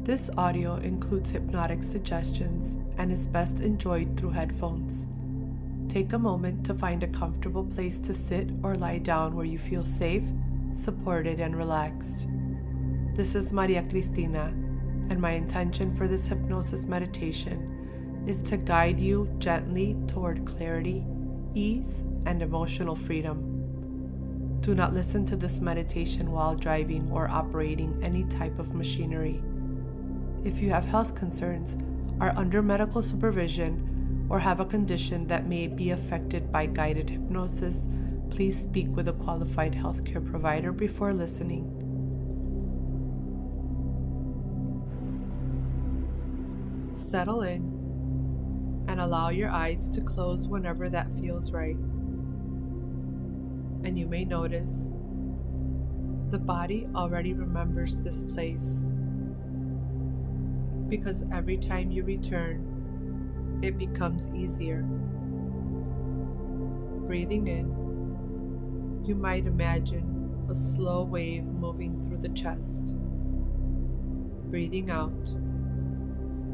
This audio includes hypnotic suggestions and is best enjoyed through headphones. Take a moment to find a comfortable place to sit or lie down where you feel safe, supported, and relaxed. This is Maria Cristina, and my intention for this hypnosis meditation is to guide you gently toward clarity, ease, and emotional freedom. Do not listen to this meditation while driving or operating any type of machinery. If you have health concerns, are under medical supervision, or have a condition that may be affected by guided hypnosis, please speak with a qualified healthcare provider before listening. Settle in and allow your eyes to close whenever that feels right. And you may notice the body already remembers this place, because every time you return, it becomes easier. Breathing in, you might imagine a slow wave moving through the chest. Breathing out,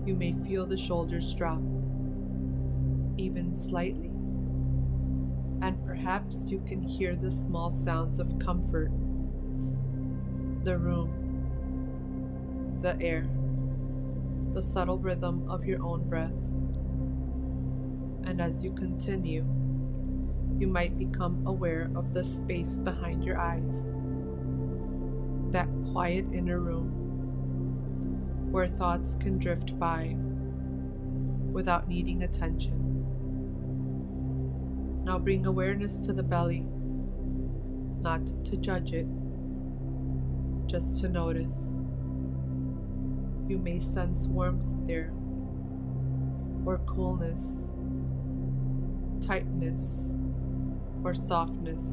you may feel the shoulders drop, even slightly. And perhaps you can hear the small sounds of comfort, the room, the air, the subtle rhythm of your own breath. And as you continue, you might become aware of the space behind your eyes, that quiet inner room where thoughts can drift by without needing attention. Now bring awareness to the belly, not to judge it, just to notice. You may sense warmth there, or coolness, tightness, or softness.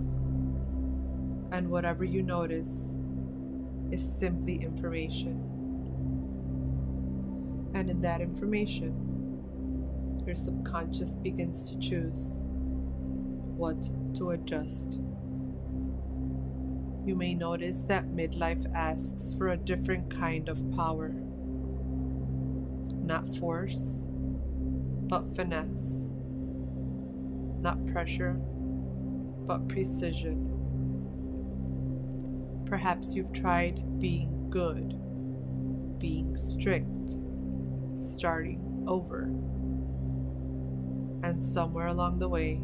And whatever you notice is simply information. And in that information, your subconscious begins to choose what to adjust. You may notice that midlife asks for a different kind of power. Not force, but finesse. Not pressure, but precision. Perhaps you've tried being good, being strict, starting over. And somewhere along the way,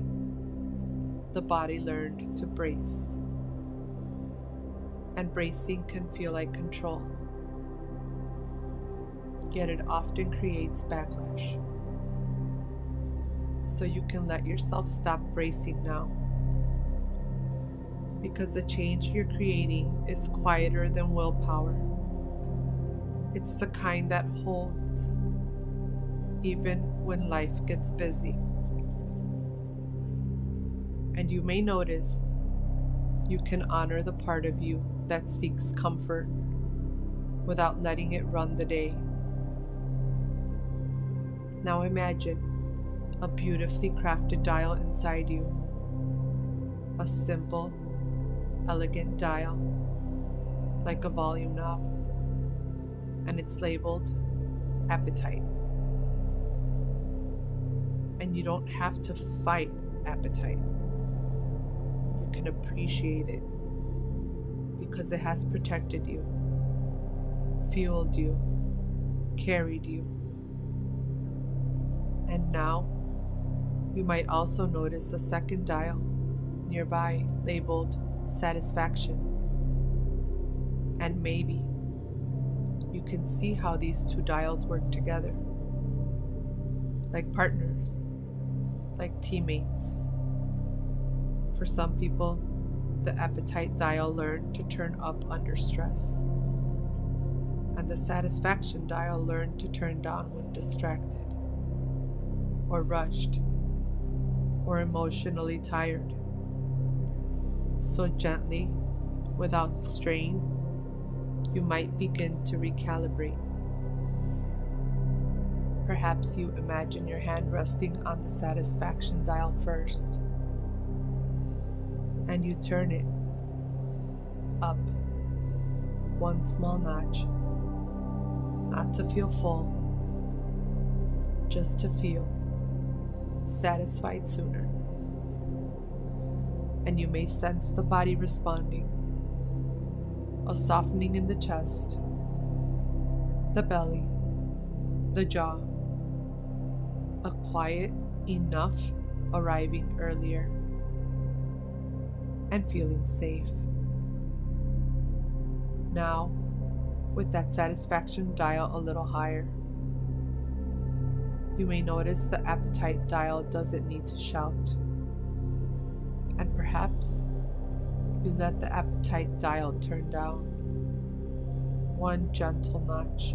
the body learned to brace. And bracing can feel like control. Yet it often creates backlash. So you can let yourself stop bracing now. Because the change you're creating is quieter than willpower. It's the kind that holds, even when life gets busy. And you may notice you can honor the part of you that seeks comfort without letting it run the day. Now imagine a beautifully crafted dial inside you. A simple, elegant dial, like a volume knob. And it's labeled appetite. And you don't have to fight appetite. You can appreciate it because it has protected you, fueled you, carried you. And now, you might also notice a second dial nearby labeled satisfaction. And maybe you can see how these two dials work together, like partners, like teammates. For some people, the appetite dial learned to turn up under stress, and the satisfaction dial learned to turn down when distracted, or rushed, or emotionally tired. So gently, without strain, you might begin to recalibrate. Perhaps you imagine your hand resting on the satisfaction dial first, and you turn it up one small notch, not to feel full, just to feel satisfied sooner. And you may sense the body responding, a softening in the chest, the belly, the jaw, a quiet enough arriving earlier, and feeling safe. Now, with that satisfaction dial a little higher, you may notice the appetite dial doesn't need to shout. And perhaps you let the appetite dial turn down. One gentle notch,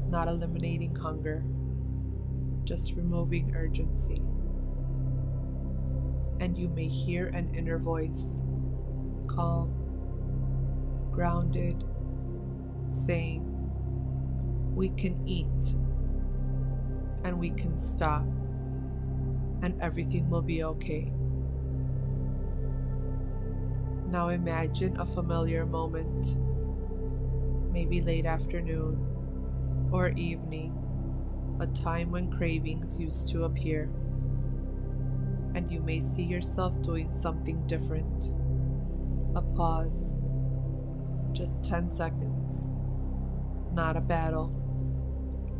not eliminating hunger, just removing urgency. And you may hear an inner voice, calm, grounded, saying, we can eat, and we can stop, and everything will be okay. Now imagine a familiar moment, maybe late afternoon or evening, a time when cravings used to appear, and you may see yourself doing something different. A pause, just 10 seconds, not a battle,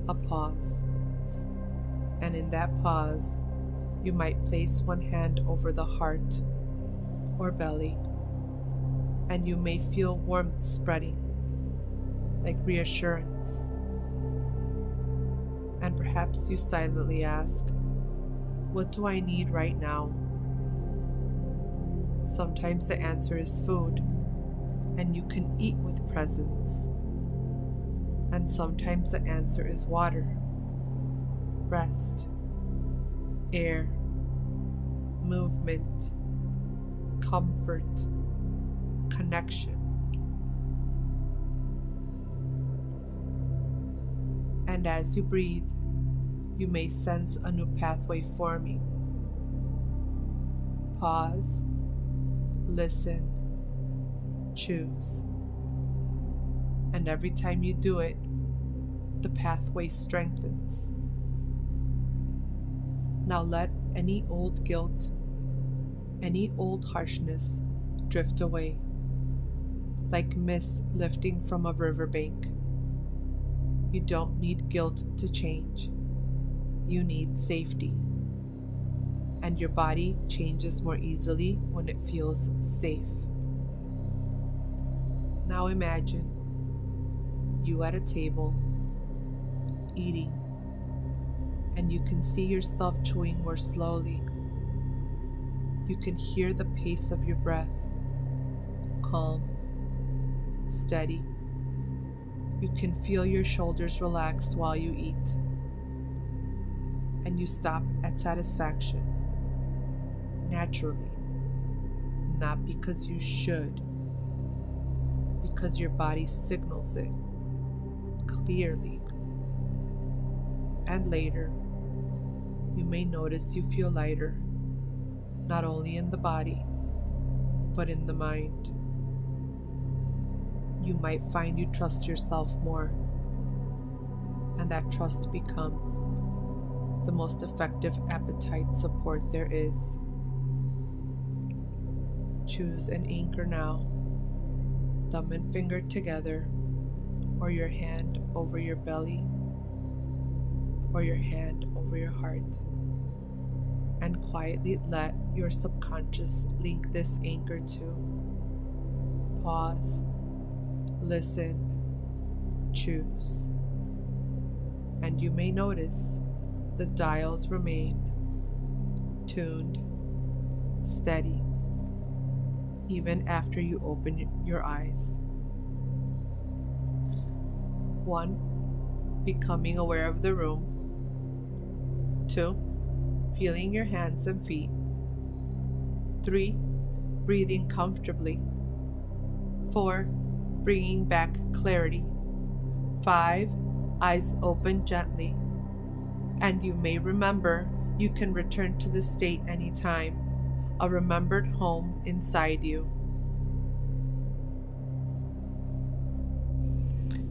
a pause. And in that pause, you might place one hand over the heart or belly, and you may feel warmth spreading, like reassurance. And perhaps you silently ask, what do I need right now? Sometimes the answer is food, and you can eat with presence. And sometimes the answer is water, rest, air, movement, comfort, connection. And as you breathe, you may sense a new pathway forming. Pause, listen, choose. And every time you do it, the pathway strengthens. Now let any old guilt, any old harshness drift away, like mist lifting from a riverbank. You don't need guilt to change. You need safety. And your body changes more easily when it feels safe. Now imagine you at a table, eating, and you can see yourself chewing more slowly. You can hear the pace of your breath, calm, steady. You can feel your shoulders relaxed while you eat. And you stop at satisfaction, naturally, not because you should, because your body signals it clearly. And later, you may notice you feel lighter, not only in the body, but in the mind. You might find you trust yourself more, and that trust becomes the most effective appetite support there is. Choose an anchor now, thumb and finger together, or your hand over your belly, or your hand over your heart, and quietly let your subconscious link this anchor to. Pause, listen, choose. And you may notice the dials remain tuned, steady, even after you open your eyes. 1. Becoming aware of the room. 2. Feeling your hands and feet. 3. Breathing comfortably. 4. Bringing back clarity. 5. Eyes open gently. And you may remember you can return to this state anytime, a remembered home inside you.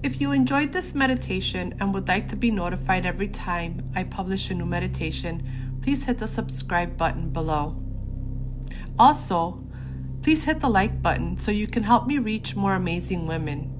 If you enjoyed this meditation and would like to be notified every time I publish a new meditation, please hit the subscribe button below. Also, please hit the like button so you can help me reach more amazing women.